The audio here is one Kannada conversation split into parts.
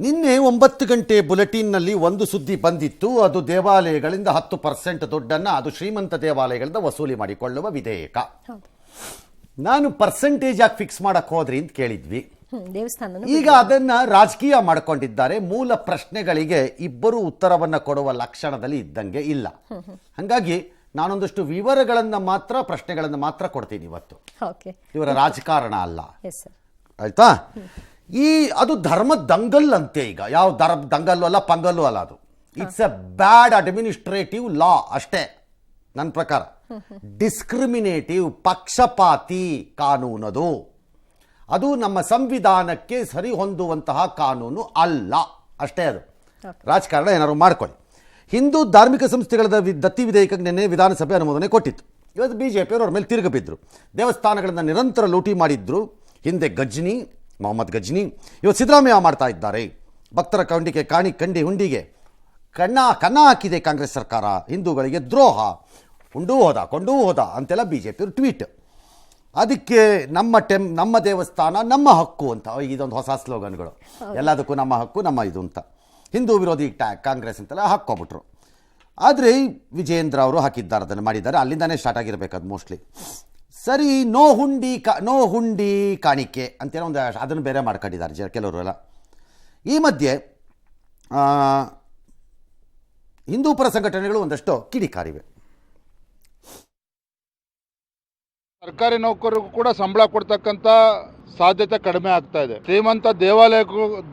ನಿನ್ನೆ 9 ಗಂಟೆ ಬುಲೆಟಿನ್ನಲ್ಲಿ ಒಂದು ಸುದ್ದಿ ಬಂದಿತ್ತು. ಅದು ದೇವಾಲಯಗಳಿಂದ 10% ದುಡ್ಡನ್ನು ಅದು ಶ್ರೀಮಂತ ದೇವಾಲಯಗಳಿಂದ ವಸೂಲಿ ಮಾಡಿಕೊಳ್ಳುವ ವಿಧೇಯಕ. ನಾನು ಪರ್ಸೆಂಟೇಜ್ ಯಾಕೆ ಫಿಕ್ಸ್ ಮಾಡಕ್ಕೆ ಹೋದ್ರಿ ಅಂತ ಕೇಳಿದ್ವಿ. ಈಗ ಅದನ್ನ ರಾಜಕೀಯ ಮಾಡಿಕೊಂಡಿದ್ದಾರೆ. ಮೂಲ ಪ್ರಶ್ನೆಗಳಿಗೆ ಇಬ್ಬರು ಉತ್ತರವನ್ನ ಕೊಡುವ ಲಕ್ಷಣದಲ್ಲಿ ಇದ್ದಂಗೆ ಇಲ್ಲ. ಹಾಗಾಗಿ ನಾನೊಂದಷ್ಟು ವಿವರಗಳನ್ನ ಮಾತ್ರ ಪ್ರಶ್ನೆಗಳನ್ನ ಮಾತ್ರ ಕೊಡ್ತೀನಿ ಇವತ್ತು. ಇವರ ರಾಜಕಾರಣ ಅಲ್ಲ, ಆಯ್ತಾ? ಅದು ಧರ್ಮ ದಂಗಲ್ ಅಂತೆ. ಈಗ ಯಾವ ದಂಗಲ್ಲು ಅಲ್ಲ, ಪಂಗಲ್ಲು ಅಲ್ಲ. ಅದು ಇಟ್ಸ್ ಎ ಬ್ಯಾಡ್ ಅಡ್ಮಿನಿಸ್ಟ್ರೇಟಿವ್ ಲಾ ಅಷ್ಟೇ ನನ್ನ ಪ್ರಕಾರ. ಡಿಸ್ಕ್ರಿಮಿನೇಟಿವ್, ಪಕ್ಷಪಾತಿ ಕಾನೂನದು. ಅದು ನಮ್ಮ ಸಂವಿಧಾನಕ್ಕೆ ಸರಿ ಹೊಂದುವಂತಹ ಕಾನೂನು ಅಲ್ಲ ಅಷ್ಟೇ. ಅದು ರಾಜಕಾರಣ ಏನಾದ್ರು ಮಾಡ್ಕೊಳ್ಳಿ. ಹಿಂದೂ ಧಾರ್ಮಿಕ ಸಂಸ್ಥೆಗಳ ದತ್ತಿ ವಿಧೇಯಕಕ್ಕೆ ನಿನ್ನೆ ವಿಧಾನಸಭೆ ಅನುಮೋದನೆ ಕೊಟ್ಟಿತ್ತು. ಇವತ್ತು ಬಿಜೆಪಿಯವರು ಅವ್ರ ಮೇಲೆ ತಿರುಗಬಿದ್ರು. ದೇವಸ್ಥಾನಗಳನ್ನು ನಿರಂತರ ಲೂಟಿ ಮಾಡಿದ್ರು. ಹಿಂದೆ ಮೊಹಮ್ಮದ್ ಗಜ್ನಿ, ಇವತ್ತು ಸಿದ್ದರಾಮಯ್ಯ ಮಾಡ್ತಾ ಇದ್ದಾರೆ. ಭಕ್ತರ ಕಂಡಿ ಹುಂಡಿಗೆ ಕನ್ನ ಹಾಕಿದೆ ಕಾಂಗ್ರೆಸ್ ಸರ್ಕಾರ. ಹಿಂದೂಗಳಿಗೆ ದ್ರೋಹ, ಕೊಂಡೂ ಹೋದ ಅಂತೆಲ್ಲ ಬಿಜೆಪಿಯವರು ಟ್ವೀಟ್. ಅದಕ್ಕೆ ನಮ್ಮ ದೇವಸ್ಥಾನ ನಮ್ಮ ಹಕ್ಕು ಅಂತ ಇದೊಂದು ಹೊಸ ಸ್ಲೋಗನ್ಗಳು. ಎಲ್ಲದಕ್ಕೂ ನಮ್ಮ ಹಕ್ಕು, ನಮ್ಮ ಇದು ಅಂತ. ಹಿಂದೂ ವಿರೋಧಿ ಕಾಂಗ್ರೆಸ್ ಅಂತೆಲ್ಲ ಹಾಕ್ಕೊಬಿಟ್ರು. ಆದರೆ ವಿಜಯೇಂದ್ರ ಅವರು ಹಾಕಿದ್ದಾರೆ, ಅದನ್ನು ಮಾಡಿದ್ದಾರೆ. ಅಲ್ಲಿಂದಾನೇ ಸ್ಟಾರ್ಟ್ ಆಗಿರಬೇಕು ಅದು ಮೋಸ್ಟ್ಲಿ. ಸರಿ, ನೋ ಹುಂಡಿ ಕಾಣಿಕೆ ಅಂತೇನೋ ಒಂದು ಅದನ್ನು ಬೇರೆ ಮಾಡ್ಕೊಂಡಿದ್ದಾರೆ ಕೆಲವರು ಎಲ್ಲ. ಈ ಮಧ್ಯೆ ಹಿಂದೂ ಪರ ಸಂಘಟನೆಗಳು ಒಂದಷ್ಟು ಕಿಡಿಕಾರಿವೆ. ಸರ್ಕಾರಿ ನೌಕರರಿಗೂ ಕೂಡ ಸಂಬಳ ಕೊಡ್ತಕ್ಕಂಥ ಸಾಧ್ಯತೆ ಕಡಿಮೆ ಆಗ್ತಾ ಇದೆ. ಶ್ರೀಮಂತ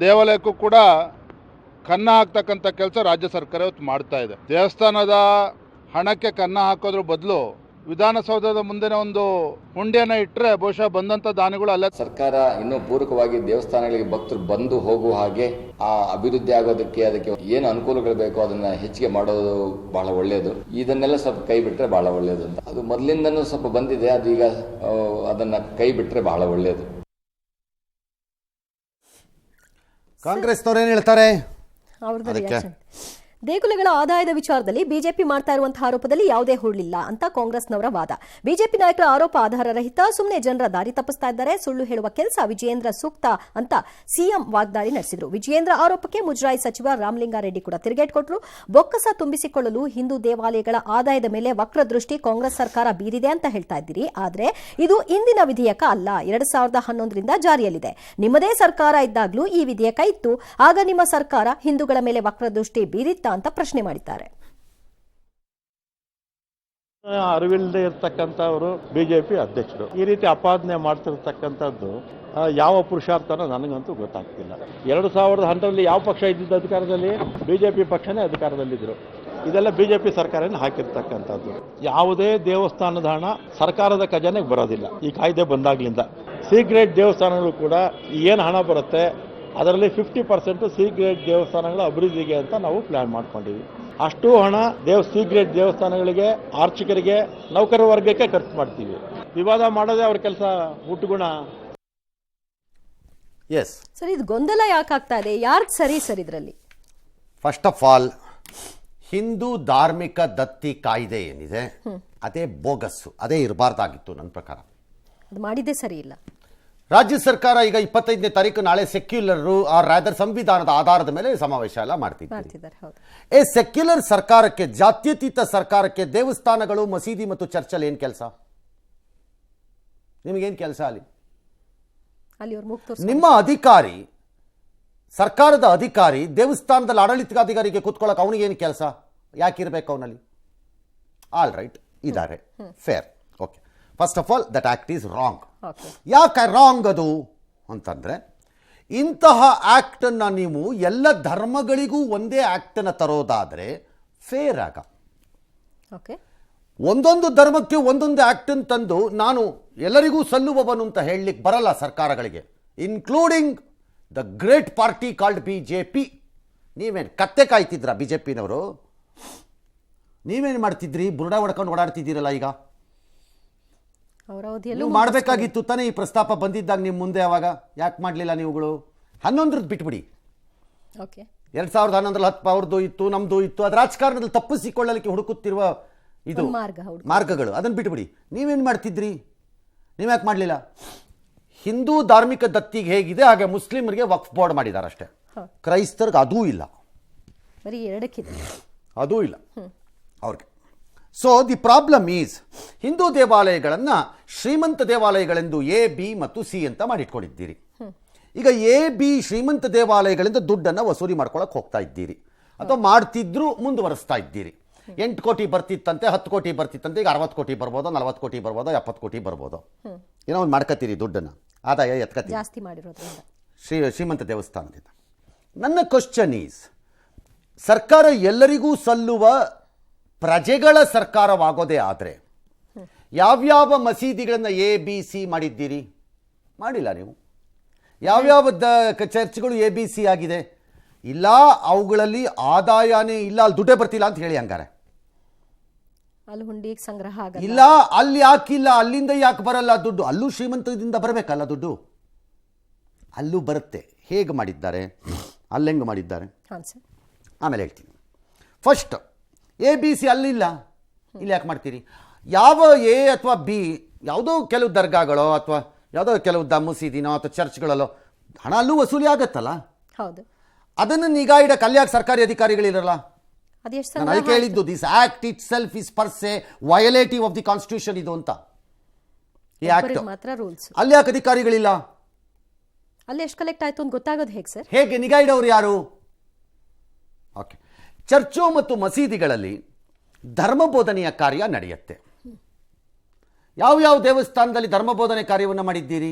ದೇವಾಲಯಕ್ಕೂ ಕೂಡ ಕನ್ನ ಹಾಕ್ತಕ್ಕಂಥ ಕೆಲಸ ರಾಜ್ಯ ಸರ್ಕಾರ ಇವತ್ತು ಮಾಡ್ತಾ ಇದೆ. ದೇವಸ್ಥಾನದ ಹಣಕ್ಕೆ ಕನ್ನ ಹಾಕೋದ್ರ ಬದಲು ವಿಧಾನಸೌಧದ ಮುಂದೆ ಒಂದು ಹುಂಡಿಯನ್ನ ಇಟ್ಟರೆ ಬಹುಶಃ ಬಂದಂತ ದಾನಿಗಳು ಅಲ್ಲ. ಸರ್ಕಾರ ಇನ್ನೂ ಪೂರಕವಾಗಿ ದೇವಸ್ಥಾನಗಳಿಗೆ ಭಕ್ತರು ಬಂದು ಹೋಗುವ ಹಾಗೆ ಆ ಅಭಿವೃದ್ಧಿ ಆಗೋದಕ್ಕೆ ಅದಕ್ಕೆ ಏನು ಅನುಕೂಲಗಳು ಬೇಕೋ ಅದನ್ನ ಹೆಚ್ಚಿಗೆ ಮಾಡೋದು ಬಹಳ ಒಳ್ಳೆಯದು. ಇದನ್ನೆಲ್ಲ ಸ್ವಲ್ಪ ಕೈ ಬಿಟ್ರೆ ಬಹಳ ಒಳ್ಳೆಯದು ಅಂತ. ಅದು ಮೊದಲಿಂದನೂ ಸ್ವಲ್ಪ ಬಂದಿದೆ, ಅದು ಈಗ ಅದನ್ನ ಕೈ ಬಿಟ್ರೆ ಬಹಳ ಒಳ್ಳೆಯದು. ಕಾಂಗ್ರೆಸ್ನವ್ರು ಏನ್ ಹೇಳ್ತಾರೆ? ದೇಗುಲಗಳ ಆದಾಯದ ವಿಚಾರದಲ್ಲಿ ಬಿಜೆಪಿ ಮಾಡ್ತಾ ಇರುವಂತಹ ಆರೋಪದಲ್ಲಿ ಯಾವುದೇ ಹುರುಳಿಲ್ಲ ಅಂತ ಕಾಂಗ್ರೆಸ್ನವರ ವಾದ. ಬಿಜೆಪಿ ನಾಯಕರ ಆರೋಪ ಆಧಾರ ರಹಿತ, ಸುಮ್ಮನೆ ಜನರ ದಾರಿ ತಪ್ಪಿಸ್ತಾ ಇದ್ದಾರೆ, ಸುಳ್ಳು ಹೇಳುವ ಕೆಲಸ ವಿಜಯೇಂದ್ರ ಸೂಕ್ತ ಅಂತ ಸಿಎಂ ವಾಗ್ದಾಳಿ ನಡೆಸಿದ್ರು. ವಿಜಯೇಂದ್ರ ಆರೋಪಕ್ಕೆ ಮುಜರಾಯಿ ಸಚಿವ ರಾಮಲಿಂಗಾರೆಡ್ಡಿ ಕೂಡ ತಿರುಗೇಟ್ ಕೊಟ್ಟರು. ಬೊಕ್ಕಸ ತುಂಬಿಸಿಕೊಳ್ಳಲು ಹಿಂದೂ ದೇವಾಲಯಗಳ ಆದಾಯದ ಮೇಲೆ ವಕ್ರದೃಷ್ಟಿ ಕಾಂಗ್ರೆಸ್ ಸರ್ಕಾರ ಬೀರಿದೆ ಅಂತ ಹೇಳ್ತಾ ಇದ್ದೀರಿ. ಆದ್ರೆ ಇದು ಇಂದಿನ ವಿಧೇಯಕ ಅಲ್ಲ, 2011ರಿಂದ ಜಾರಿಯಲ್ಲಿದೆ. ನಿಮ್ಮದೇ ಸರ್ಕಾರ ಇದ್ದಾಗ್ಲೂ ಈ ವಿಧೇಯಕ ಇತ್ತು. ಆಗ ನಿಮ್ಮ ಸರ್ಕಾರ ಹಿಂದೂಗಳ ಮೇಲೆ ವಕ್ರದೃಷ್ಟಿ ಬೀರಿತ್ತ ಅಂತ ಪ್ರಶ್ನೆ ಮಾಡಿದ್ದಾರೆ. ಅರಿವಿಲ್ಲದೆ ಇರ್ತಕ್ಕಂಥವರು ಬಿಜೆಪಿ ಅಧ್ಯಕ್ಷರು ಈ ರೀತಿ ಅಪಾದನೆ ಮಾಡ್ತಿರ್ತಕ್ಕಂಥದ್ದು ಯಾವ ಪುರುಷಾರ್ಥನೋ ನನಗಂತೂ ಗೊತ್ತಾಗ್ತಿಲ್ಲ. 2011ರಲ್ಲಿ ಯಾವ ಪಕ್ಷ ಇದ್ದಿದ್ದು ಅಧಿಕಾರದಲ್ಲಿ? ಬಿಜೆಪಿ ಪಕ್ಷನೇ ಅಧಿಕಾರದಲ್ಲಿದ್ದರು. ಇದೆಲ್ಲ ಬಿಜೆಪಿ ಸರ್ಕಾರನೇ ಹಾಕಿರ್ತಕ್ಕಂಥದ್ದು. ಯಾವುದೇ ದೇವಸ್ಥಾನದ ಹಣ ಸರ್ಕಾರದ ಖಜಾನೆಗೆ ಬರೋದಿಲ್ಲ. ಈ ಕಾಯ್ದೆ ಬಂದಾಗ್ಲಿಂದ ಸಿ ಗ್ರೇಡ್ ದೇವಸ್ಥಾನಗಳು ಕೂಡ ಏನು ಹಣ ಬರುತ್ತೆ ಅದರಲ್ಲಿ 50% ಸಿ ಗ್ರೇಡ್ ದೇವಸ್ಥಾನಗಳ ಅಭಿವೃದ್ಧಿಗೆ ಅಂತ ನಾವು ಪ್ಲಾನ್ ಮಾಡ್ಕೊಂಡಿದ್ವಿ. ಅಷ್ಟು ಹಣ ಸಿ ಗ್ರೇಡ್ ದೇವಸ್ಥಾನಗಳಿಗೆ, ಆರ್ಚಕರಿಗೆ, ನೌಕರ ವರ್ಗಕ್ಕೆ ಖರ್ಚು ಮಾಡ್ತೀವಿ. ವಿವಾದ ಮಾಡೋದೇ ಅವ್ರ ಕೆಲಸ, ಹುಟ್ಟುಗುಣ. ಎಸ್ ಸರ್, ಇದು ಗೊಂದಲ ಯಾಕಾಗ್ತಾ ಇದೆ? ಯಾರು ಸರಿ ಸರ್ ಇದರಲ್ಲಿ? ಫಸ್ಟ್ ಆಫ್ ಆಲ್, ಹಿಂದೂ ಧಾರ್ಮಿಕ ದತ್ತಿ ಕಾಯ್ದೆ ಏನಿದೆ ಅದೇ ಬೋಗಸ್ಸು, ಅದೇ ಇರಬಾರ್ದಾಗಿತ್ತು ನನ್ನ ಪ್ರಕಾರ. ಅದು ಮಾಡಿದ್ದೇ ಸರಿ ಇಲ್ಲ. ರಾಜ್ಯ ಸರ್ಕಾರ ಈಗ 25ನೇ ತಾರೀಕು ನಾಳೆ ಸೆಕ್ಯುಲರ್ ರಾದರ್ ಸಂವಿಧಾನದ ಆಧಾರದ ಮೇಲೆ ಸಮಾವೇಶ ಎಲ್ಲ ಮಾಡ್ತಿದ್ದಾರೆ. ಸೆಕ್ಯುಲರ್ ಸರ್ಕಾರಕ್ಕೆ, ಜಾತ್ಯತೀತ ಸರ್ಕಾರಕ್ಕೆ ದೇವಸ್ಥಾನಗಳು, ಮಸೀದಿ ಮತ್ತು ಚರ್ಚಲ್ಲಿ ಏನು ಕೆಲಸ? ನಿಮಗೇನು ಕೆಲಸ ಅಲ್ಲಿ? ನಿಮ್ಮ ಅಧಿಕಾರಿ, ಸರ್ಕಾರದ ಅಧಿಕಾರಿ ದೇವಸ್ಥಾನದಲ್ಲಿ ಆಡಳಿತಾಧಿಕಾರಿಗೆ ಕೂತ್ಕೊಳ್ಳೋಕೆ ಅವನಿಗೇನು ಕೆಲಸ? ಯಾಕಿರ್ಬೇಕು ಅವನಲ್ಲಿ? ಆಲ್ ರೈಟ್, ಇದ್ದಾರೆ, fair, okay. First of all, that act is wrong. ಯಾಕೆ ರಾಂಗ್ ಅದು ಅಂತಂದ್ರೆ, ಇಂತಹ ಆಕ್ಟನ್ನು ನೀವು ಎಲ್ಲ ಧರ್ಮಗಳಿಗೂ ಒಂದೇ ಆಕ್ಟನ್ನು ತರೋದಾದರೆ ಫೇರ್ ಆಗ. ಒಂದೊಂದು ಧರ್ಮಕ್ಕೆ ಒಂದೊಂದು ಆಕ್ಟನ್ನು ತಂದು ನಾನು ಎಲ್ಲರಿಗೂ ಸಲ್ಲುವವನು ಅಂತ ಹೇಳಲಿಕ್ಕೆ ಬರಲ್ಲ ಸರ್ಕಾರಗಳಿಗೆ, including the great party called BJP. ನೀವೇನು ಕತ್ತೆ ಕಾಯ್ತಿದ್ರ? ಬಿಜೆಪಿನವರು ನೀವೇನು ಮಾಡ್ತಿದ್ರಿ? ಬುರುಡ ಹೊಡ್ಕೊಂಡು ಓಡಾಡ್ತಿದ್ದೀರಲ್ಲ. ಈಗ ಮಾಡಬೇಕಾಗಿತ್ತು ತಾನೇ ಈ ಪ್ರಸ್ತಾಪ ಬಂದಿದ್ದಾಗ ನಿಮ್ಮ ಮುಂದೆ. ಅವಾಗ ಯಾಕೆ ಮಾಡಲಿಲ್ಲ ನೀವುಗಳು? 11ರದ್ದು ಬಿಟ್ಬಿಡಿ. 2011ರಲ್ಲಿ 10 ಅವ್ರದ್ದು ಇತ್ತು, ನಮ್ದು ಇತ್ತು. ಅದು ರಾಜಕಾರಣದಲ್ಲಿ ತಪ್ಪಿಸಿಕೊಳ್ಳಲಿಕ್ಕೆ ಹುಡುಕುತ್ತಿರುವ ಇದು ಮಾರ್ಗಗಳು, ಅದನ್ನು ಬಿಟ್ಬಿಡಿ. ನೀವೇನು ಮಾಡ್ತಿದ್ರಿ? ನೀವ್ಯಾಕೆ ಮಾಡಲಿಲ್ಲ? ಹಿಂದೂ ಧಾರ್ಮಿಕ ದತ್ತಿಗೆ ಹೇಗಿದೆ ಹಾಗೆ ಮುಸ್ಲಿಮರಿಗೆ ವಕ್ಫ್ ಬೋರ್ಡ್ ಮಾಡಿದ್ದಾರೆ ಅಷ್ಟೇ. ಕ್ರೈಸ್ತರಿಗೆ ಅದೂ ಇಲ್ಲ, ಬರೀ 2ಕ್ಕಿದೆ. ಅದೂ ಇಲ್ಲ ಅವ್ರಿಗೆ. So the problem is Hindu ದೇವಾಲಯಗಳನ್ನು ಶ್ರೀಮಂತ ದೇವಾಲಯಗಳೆಂದು ಎ, ಬಿ ಮತ್ತು ಸಿ ಅಂತ ಮಾಡಿಟ್ಕೊಂಡಿದ್ದೀರಿ. ಈಗ ಎ, ಬಿ ಶ್ರೀಮಂತ ದೇವಾಲಯಗಳಿಂದ ದುಡ್ಡನ್ನು ವಸೂಲಿ ಮಾಡ್ಕೊಳಕ್ಕೆ ಹೋಗ್ತಾ ಇದ್ದೀರಿ, ಅಥವಾ ಮಾಡ್ತಿದ್ರು ಮುಂದುವರಿಸ್ತಾ ಇದ್ದೀರಿ. 8 ಕೋಟಿ ಬರ್ತಿತ್ತಂತೆ, 10 ಕೋಟಿ ಬರ್ತಿತ್ತಂತೆ, ಈಗ 60 ಕೋಟಿ ಬರ್ಬೋದು, 40 ಕೋಟಿ ಬರ್ಬೋದು, 70 ಕೋಟಿ ಬರ್ಬೋದು. ಏನೋ ಒಂದು ಮಾಡ್ಕತ್ತೀರಿ, ದುಡ್ಡನ್ನು ಆದಾಯ ಎತ್ಕತ್ತೀರಿ ಜಾಸ್ತಿ ಮಾಡಿರೋದ್ರಿಂದ ಶ್ರೀಮಂತ ದೇವಸ್ಥಾನದಿಂದ. ನನ್ನ ಕ್ವಶನ್ ಈಸ್, ಸರ್ಕಾರ ಎಲ್ಲರಿಗೂ ಸಲ್ಲುವ ಪ್ರಜೆಗಳ ಸರ್ಕಾರವಾಗೋದೇ ಆದರೆ ಯಾವ್ಯಾವ ಮಸೀದಿಗಳನ್ನು ಎ, ಬಿ, ಸಿ ಮಾಡಿದ್ದೀರಿ? ಮಾಡಿಲ್ಲ ನೀವು. ಯಾವ್ಯಾವ ಚರ್ಚ್ಗಳು ಎ, ಬಿ, ಸಿ ಆಗಿದೆ? ಇಲ್ಲ. ಅವುಗಳಲ್ಲಿ ಆದಾಯನೇ ಇಲ್ಲ, ಅಲ್ಲಿ ದುಡ್ಡೇ ಬರ್ತಿಲ್ಲ ಅಂತ ಹೇಳಿ ಹಂಗಾರೆ. ಅಲ್ಲಿ ಹುಂಡಿಗೆ ಸಂಗ್ರಹ ಆಗಲ್ಲ. ಇಲ್ಲ, ಅಲ್ಲಿ ಯಾಕಿಲ್ಲ, ಅಲ್ಲಿಂದ ಯಾಕೆ ಬರಲ್ಲ ದುಡ್ಡು? ಅಲ್ಲೂ ಶ್ರೀಮಂತದಿಂದ ಬರಬೇಕಲ್ಲ ದುಡ್ಡು, ಅಲ್ಲೂ ಬರುತ್ತೆ. ಹೇಗೆ ಮಾಡಿದ್ದಾರೆ, ಅಲ್ಲೆಂಗೆ ಮಾಡಿದ್ದಾರೆ, ಹಾಂ ಸರ್. ಆಮೇಲೆ ಹೇಳ್ತೀನಿ. ಫಸ್ಟ್ ಎ, ಬಿ, ಸಿ ಅಲ್ಲಿಲ್ಲ, ಇಲ್ಲಿ ಯಾಕೆ ಮಾಡ್ತೀರಿ? ಯಾವ ಎ ಅಥವಾ ಬಿ, ಯಾವುದೋ ಕೆಲವು ದರ್ಗಾಗಳೋ ಅಥವಾ ಯಾವುದೋ ಕೆಲವು ಮಸೀದಿನೋ ಅಥವಾ ಚರ್ಚ್ಗಳಲ್ಲೋ ಹಣ ಅಲ್ಲೂ ವಸೂಲಿ ಆಗತ್ತಲ್ಲ, ಹೌದು. ಅದನ್ನು ನಿಗಾ ಇಡಕ್ಕೆ ಅಲ್ಲಿ ಯಾಕೆ ಸರ್ಕಾರಿ ಅಧಿಕಾರಿಗಳಿರಲ್ಲ? ಅದೆಷ್ಟು ನಾನು ಅದಕ್ಕೆ ಹೇಳಿದ್ದು, this act it self is per ಸೆ ವಯೋಲೇಟಿವ್ ಆಫ್ ದಿ ಕಾನ್ಸ್ಟಿಟ್ಯೂಷನ್ ಇದು ಅಂತ. ಈ ಆಕ್ಟ್ ಮಾತ್ರ ರೂಲ್ಸ್. ಅಲ್ಲಿ ಯಾಕೆ ಅಧಿಕಾರಿಗಳಿಲ್ಲ? ಅಲ್ಲಿ ಎಷ್ಟು ಕಲೆಕ್ಟ್ ಆಯ್ತು ಅಂತ ಗೊತ್ತಾಗೋದು ಹೇಗೆ ಸರ್? ಹೇಗೆ ನಿಗಾ ಇಡೋರು ಯಾರು? ಓಕೆ, ಚರ್ಚು ಮತ್ತು ಮಸೀದಿಗಳಲ್ಲಿ ಧರ್ಮ ಬೋಧನೆಯ ಕಾರ್ಯ ನಡೆಯುತ್ತೆ. ಯಾವ ದೇವಸ್ಥಾನದಲ್ಲಿ ಧರ್ಮ ಬೋಧನೆ ಕಾರ್ಯವನ್ನು ಮಾಡಿದ್ದೀರಿ?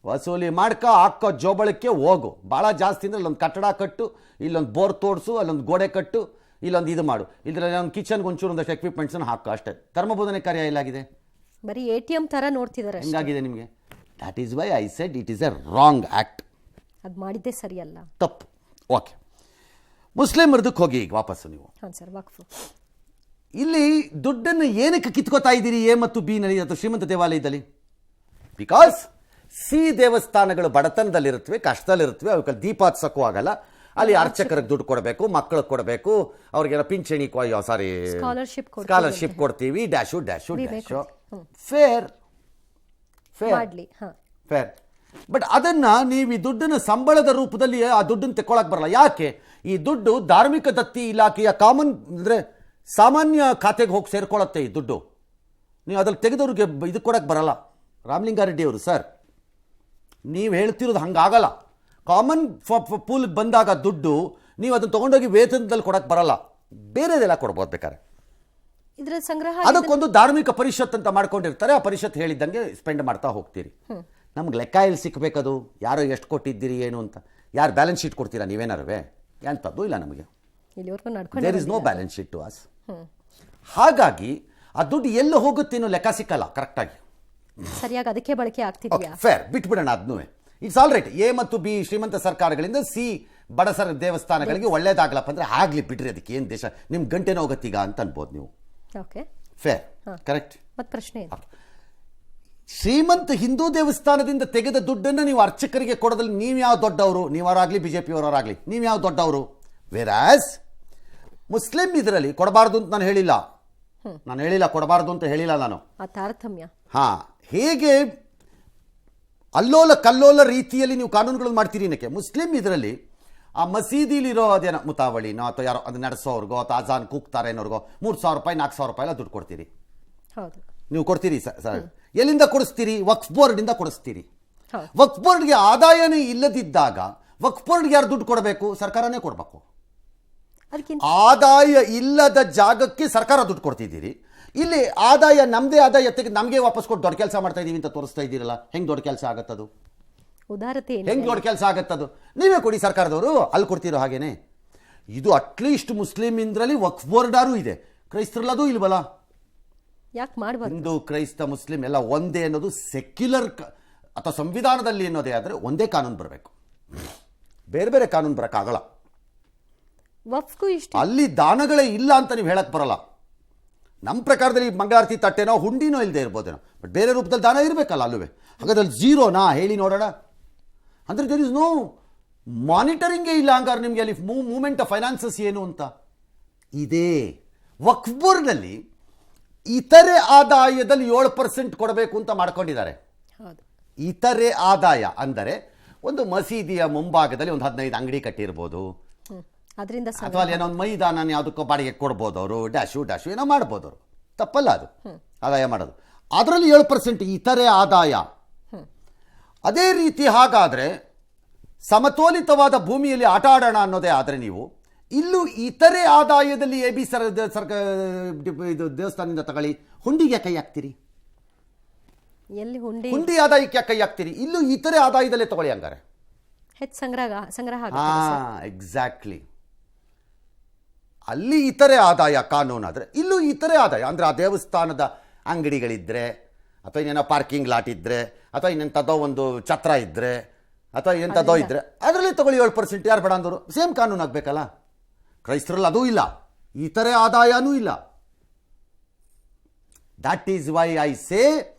ವಸೂಲಿ ಮಾಡ್ಕ ಹಾಕೋ ಜೋಬಳಕ್ಕೆ ಹೋಗು. ಭಾಳ ಜಾಸ್ತಿ ಅಂದರೆ ಇಲ್ಲೊಂದು ಕಟ್ಟಡ ಕಟ್ಟು, ಇಲ್ಲೊಂದು ಬೋರ್ ತೋರಿಸು, ಅಲ್ಲೊಂದು ಗೋಡೆ ಕಟ್ಟು, ಇಲ್ಲೊಂದು ಇದು ಮಾಡು, ಇದರಲ್ಲಿ ಒಂದು ಕಿಚನ್ಗೆ ಒಂಚೂರು ಒಂದಷ್ಟು ಎಕ್ವಿಪ್ಮೆಂಟ್ಸನ್ನು ಹಾಕು, ಅಷ್ಟೇ. ಧರ್ಮ ಬೋಧನೆ ಕಾರ್ಯ ಎಲ್ಲಾಗಿದೆ? ಬರೀ ATM ತರ ನೋಡ್ತಿದ್ದಾರೆ. ಹೆಂಗಾಗಿದೆ ನಿಮಗೆ? That is why I said it is A wrong act. ಅದು ಮಾಡಿದ್ದೇ ಸರಿಯಲ್ಲ, ತಪ್ಪು. ಓಕೆ, ಮುಸ್ಲಿಮರದಕ್ಕೆ ಹೋಗಿ ಈಗ ವಾಪಸ್ಸು ನೀವು. ಹಾಂ ಸರ್. ವಕ್ಫ್ ಇಲ್ಲಿ ದುಡ್ಡನ್ನು ಏನಕ್ಕೆ ಕಿತ್ಕೋತಾ ಇದ್ದೀರಿ ಎ ಮತ್ತು ಬಿ ನಲ್ಲಿ ಅಥವಾ ಶ್ರೀಮಂತ ದೇವಾಲಯದಲ್ಲಿ? ಬಿಕಾಸ್ ಸಿ ದೇವಸ್ಥಾನಗಳು ಬಡತನದಲ್ಲಿರುತ್ತವೆ, ಕಷ್ಟದಲ್ಲಿರುತ್ತವೆ, ಅವಕ್ಕೆ ದೀಪ ಹಚ್ಚಕ್ಕೂ ಆಗಲ್ಲ, ಅಲ್ಲಿ ಅರ್ಚಕರಿಗೆ ದುಡ್ಡು ಕೊಡಬೇಕು, ಮಕ್ಕಳಿಗೆ ಕೊಡಬೇಕು, ಅವ್ರಿಗೆಲ್ಲ ಪಿಂಚಣಿ ಸ್ಕಾಲರ್ಶಿಪ್ ಕೊಡ್ತೀವಿ, dash dash dash. Fair fair. But ಅದನ್ನು ನೀವು ಈ ದುಡ್ಡನ್ನು ಸಂಬಳದ ರೂಪದಲ್ಲಿ ಆ ದುಡ್ಡನ್ನು ತೆಕ್ಕೊಳಕ್ಕೆ ಬರಲ್ಲ. ಯಾಕೆ? ಈ ದುಡ್ಡು ಧಾರ್ಮಿಕ ದತ್ತಿ ಇಲಾಖೆಯ ಕಾಮನ್ ಅಂದರೆ ಸಾಮಾನ್ಯ ಖಾತೆಗೆ ಹೋಗಿ ಸೇರ್ಕೊಳ್ಳುತ್ತೆ ಈ ದುಡ್ಡು. ನೀವು ಅದ್ರಲ್ಲಿ ತೆಗೆದವ್ರಿಗೆ ಇದು ಕೊಡೋಕ್ಕೆ ಬರಲ್ಲ. ರಾಮಲಿಂಗಾರೆಡ್ಡಿ ಅವರು, ಸರ್ ನೀವು ಹೇಳ್ತಿರೋದು ಹಂಗಾಗಲ್ಲ. ಕಾಮನ್ ಪೂಲ್ಗೆ ಬಂದಾಗ ದುಡ್ಡು ನೀವು ಅದನ್ನು ತೊಗೊಂಡೋಗಿ ವೇತನದಲ್ಲಿ ಕೊಡೋಕ್ಕೆ ಬರಲ್ಲ, ಬೇರೆದೆಲ್ಲ ಕೊಡ್ಬೋದು ಬೇಕಾದ್ರೆ. ಇದರ ಸಂಗ್ರಹ ಅದಕ್ಕೊಂದು ಧಾರ್ಮಿಕ ಪರಿಷತ್ ಅಂತ ಮಾಡ್ಕೊಂಡಿರ್ತಾರೆ, ಆ ಪರಿಷತ್ ಹೇಳಿದ್ದಂಗೆ ಸ್ಪೆಂಡ್ ಮಾಡ್ತಾ ಹೋಗ್ತೀರಿ. ನಮ್ಗೆ ಲೆಕ್ಕ ಎಲ್ಲಿ ಸಿಕ್ಕಬೇಕದು? ಯಾರೋ ಎಷ್ಟು ಕೊಟ್ಟಿದ್ದೀರಿ ಏನು ಅಂತ? ಯಾರು ಬ್ಯಾಲೆನ್ಸ್ ಶೀಟ್ ಕೊಡ್ತೀರಾ ನೀವೇನಾರುವೆ? ಎಂಥದ್ದು ಇಲ್ಲ ನಮಗೆ. There is no balance sheet to us. ಹಾಗಾಗಿ ಆ ದುಡ್ಡು ಎಲ್ಲ ಹೋಗುತ್ತೆ ಅನ್ನೋ ಲೆಕ್ಕ ಸಿಕ್ಕಲ್ಲ ಕರೆಕ್ಟಾಗಿ, ಸರಿಯಾಗಿ ಅದಕ್ಕೆ ಬಳಕೆ ಆಗ್ತಿದೆಯಾ? ಫೇರ್, ಬಿಟ್ಬಿಡೋಣ ಅದನ್ನೂ. It's all right. ಎ ಮತ್ತು ಬಿ ಶ್ರೀಮಂತ ಸರ್ಕಾರಗಳಿಂದ ಸಿ ಬಡ ದೇವಸ್ಥಾನಗಳಿಗೆ ಒಳ್ಳೇದಾಗ್ಲಪ್ಪ ಅಂದರೆ ಆಗ್ಲಿ ಬಿಡ್ರಿ, ಅದಕ್ಕೆ ಏನು ದೇಶ ನಿಮ್ಮ ಗಂಟೆನೋ ಹೋಗತ್ತೀಗ ಅಂತ ಅನ್ಬೋದು ನೀವು. Okay, fair, correct. ಮತ್ತೆ ಪ್ರಶ್ನೆ ಇದೆ, ಶ್ರೀಮಂತ ಹಿಂದೂ ದೇವಸ್ಥಾನದಿಂದ ತೆಗೆದ ದುಡ್ಡನ್ನು ನೀವು ಅರ್ಚಕರಿಗೆ ಕೊಡೋದ್ರಲ್ಲಿ ನೀವು ಯಾವ ದೊಡ್ಡವರು? ನೀವರಾಗಲಿ BJP ಅವರಾಗಲಿ ನೀವು ಯಾವ ದೊಡ್ಡವರು? ವೇರಾಸ್ ಮುಸ್ಲಿಂ ಇದರಲ್ಲಿ ಕೊಡಬಾರ್ದು ಅಂತ ನಾನು ಹೇಳಿಲ್ಲ, ಕೊಡಬಾರ್ದು ಅಂತ ಹೇಳಿಲ್ಲ ನಾನು. ಆ ತಾರತಮ್ಯ ಹೇಗೆ ಅಲ್ಲೋಲ ಕಲ್ಲೋಲ ರೀತಿಯಲ್ಲಿ ನೀವು ಕಾನೂನುಗಳನ್ನು ಮಾಡ್ತೀರಿ ಏನಕ್ಕೆ? ಮುಸ್ಲಿಂ ಇದರಲ್ಲಿ ಆ ಮಸೀದಿಲಿರೋ ಅದೇನೋ ಮುತಾವಳಿನೋ ಅಥವಾ ಯಾರೋ ಅದನ್ನ ನಡೆಸೋರ್ಗೋ ಅಥವಾ ಅಜಾನ್ ಕೂಗ್ತಾರೆ ಅನ್ನೋರ್ಗೋ 3,000 ರೂಪಾಯಿ 4,000 ರೂಪಾಯಿ ಎಲ್ಲ ದುಡ್ಡು ಕೊಡ್ತೀರಿ. ಹೌದು, ನೀವು ಕೊಡ್ತೀರಿ ಸರ್. ಎಲ್ಲಿಂದ ಕೊಡಿಸ್ತೀರಿ? ವಕ್ಫ್ ಬೋರ್ಡಿಂದ ಕೊಡಿಸ್ತೀರಿ. ವಕ್ಫ್ ಬೋರ್ಡ್ಗೆ ಆದಾಯನೇ ಇಲ್ಲದಿದ್ದಾಗ ವಕ್ಫ್ ಬೋರ್ಡ್ಗೆ ಯಾರು ದುಡ್ಡು ಕೊಡಬೇಕು? ಸರ್ಕಾರನೇ ಕೊಡಬೇಕು. ಆದಾಯ ಇಲ್ಲದ ಜಾಗಕ್ಕೆ ಸರ್ಕಾರ ದುಡ್ಡು ಕೊಡ್ತಿದ್ದೀರಿ. ಇಲ್ಲಿ ಆದಾಯ ನಮ್ಮದೇ ಆದಾಯ ತೆಗೆದು ನಮಗೆ ವಾಪಸ್ ಕೊಟ್ಟು ದೊಡ್ಡ ಕೆಲಸ ಮಾಡ್ತಾ ಇದೀವಿ ಅಂತ ತೋರಿಸ್ತಾ ಇದ್ದೀರಲ್ಲ, ಹೆಂಗೆ ದೊಡ್ಡ ಕೆಲಸ ಆಗತ್ತದು? ಹೆಂಗೆ ದೊಡ್ಡ ಕೆಲಸ ಆಗತ್ತದು? ನೀವೇ ಕೊಡಿ ಸರ್ಕಾರದವರು, ಅಲ್ಲಿ ಕೊಡ್ತಿರೋ ಹಾಗೇನೆ. ಇದು ಅಟ್ಲೀಸ್ಟ್ ಮುಸ್ಲಿಂ ಇಂದ್ರಲ್ಲಿ ವಕ್ಫ್ ಬೋರ್ಡಾರು ಇದೆ, ಕ್ರೈಸ್ತರಲ್ಲದು ಇಲ್ವಲ್ಲ. ಯಾಕೆ ಮಾಡಬಾರ್ದು? ಹಿಂದೂ ಕ್ರೈಸ್ತ ಮುಸ್ಲಿಂ ಎಲ್ಲ ಒಂದೇ ಅನ್ನೋದು ಸೆಕ್ಯುಲರ್ ಅಥವಾ ಸಂವಿಧಾನದಲ್ಲಿ ಅನ್ನೋದೇ ಆದರೆ ಒಂದೇ ಕಾನೂನು ಬರಬೇಕು, ಬೇರೆ ಬೇರೆ ಕಾನೂನು ಬರೋಕ್ಕಾಗಲ್ಲ. ಅಲ್ಲಿ ದಾನಗಳೇ ಇಲ್ಲ ಅಂತ ನೀವು ಹೇಳಕ್ ಬರಲ್ಲ. ನಮ್ಮ ಪ್ರಕಾರದಲ್ಲಿ ಮಂಗಳಾರತಿ ತಟ್ಟೆನೋ ಹುಂಡಿನೋ ಇಲ್ಲದೆ ಇರ್ಬೋದೇನೋ, ಬಟ್ ಬೇರೆ ರೂಪದಲ್ಲಿ ದಾನ ಇರಬೇಕಲ್ಲ ಅಲ್ಲವೇ. ಹಾಗಾದ್ರೆ ಝೀರೋನಾ ಹೇಳಿ ನೋಡೋಣ. ಅಂದರೆ ದೇರ್ ಇಸ್ ನೋ ಮಾನಿಟರಿಂಗೇ ಇಲ್ಲ. ಹಂಗಾರೆ ನಿಮಗೆ ಅಲ್ಲಿ ಮೂವ್ಮೆಂಟ್ ಆಫ್ ಫೈನಾನ್ಸಸ್ ಏನು ಅಂತ ಇದೆ. ವಕ್ಫ್ ಬೋರ್ಡ್ನಲ್ಲಿ ಇತರೆ ಆದಾಯದಲ್ಲಿ 7% ಕೊಡಬೇಕು ಅಂತ ಮಾಡ್ಕೊಂಡಿದ್ದಾರೆ. ಇತರೆ ಆದಾಯ ಅಂದರೆ ಒಂದು ಮಸೀದಿಯ ಮುಂಭಾಗದಲ್ಲಿ ಒಂದು 15 ಅಂಗಡಿ ಕಟ್ಟಿರ್ಬೋದು, ಅದರಿಂದ ಅಥವಾ ಅಲ್ಲಿ ಏನೋ ಒಂದು ಮೈದಾನ ಯಾವುದಕ್ಕೋ ಬಾಡಿಗೆ ಕೊಡ್ಬೋದು ಅವರು, ಡ್ಯಾಶು ಏನೋ ಮಾಡ್ಬೋದು ಅವರು, ತಪ್ಪಲ್ಲ ಅದು ಆದಾಯ ಮಾಡೋದು. ಅದರಲ್ಲಿ 7% ಇತರೆ ಆದಾಯ. ಅದೇ ರೀತಿ ಹಾಗಾದರೆ ಸಮತೋಲಿತವಾದ ಭೂಮಿಯಲ್ಲಿ ಆಟ ಆಡೋಣ ಅನ್ನೋದೇ ಆದರೆ ನೀವು ಇಲ್ಲೂ ಇತರೆ ಆದಾಯದಲ್ಲಿ AB ಇದು ದೇವಸ್ಥಾನದಿಂದ ತಗೊಳ್ಳಿ, ಹುಂಡಿಗೆ ಕೈ ಹಾಕ್ತೀರಿ, ಎಲ್ಲಿ ಹುಂಡಿ ಆದಾಯಕ್ಕೆ ಕೈ ಹಾಕ್ತೀರಿ, ಇಲ್ಲೂ ಇತರೆ ಆದಾಯದಲ್ಲೇ ತಗೊಳ್ಳಿ ಹಂಗಾರೆ. ಹೆಚ್ಚು ಸಂಗ್ರಹ ಎಕ್ಸಾಕ್ಟ್ಲಿ. ಅಲ್ಲಿ ಇತರೆ ಆದಾಯ ಕಾನೂನಾದರೆ ಇಲ್ಲೂ ಇತರೆ ಆದಾಯ ಅಂದರೆ ಆ ದೇವಸ್ಥಾನದ ಅಂಗಡಿಗಳಿದ್ದರೆ, ಅಥವಾ ಇನ್ನೇನೋ ಪಾರ್ಕಿಂಗ್ ಲಾಟ್ ಇದ್ದರೆ, ಅಥವಾ ಇನ್ನೆಂಥದ್ದೋ ಒಂದು ಛತ್ರ ಇದ್ದರೆ, ಅಥವಾ ಎಂಥದ್ದೋ ಇದ್ದರೆ ಅದರಲ್ಲಿ ತಗೊಳ್ಳಿ 7%. ಯಾರು ಬೇಡ ಅಂದರು? ಸೇಮ್ ಕಾನೂನು ಆಗಬೇಕಲ್ಲ. ಕ್ರೈಸ್ತರಲ್ಲಿ ಅದೂ ಇಲ್ಲ, ಇತರೆ ಆದಾಯನೂ ಇಲ್ಲ. That is why I say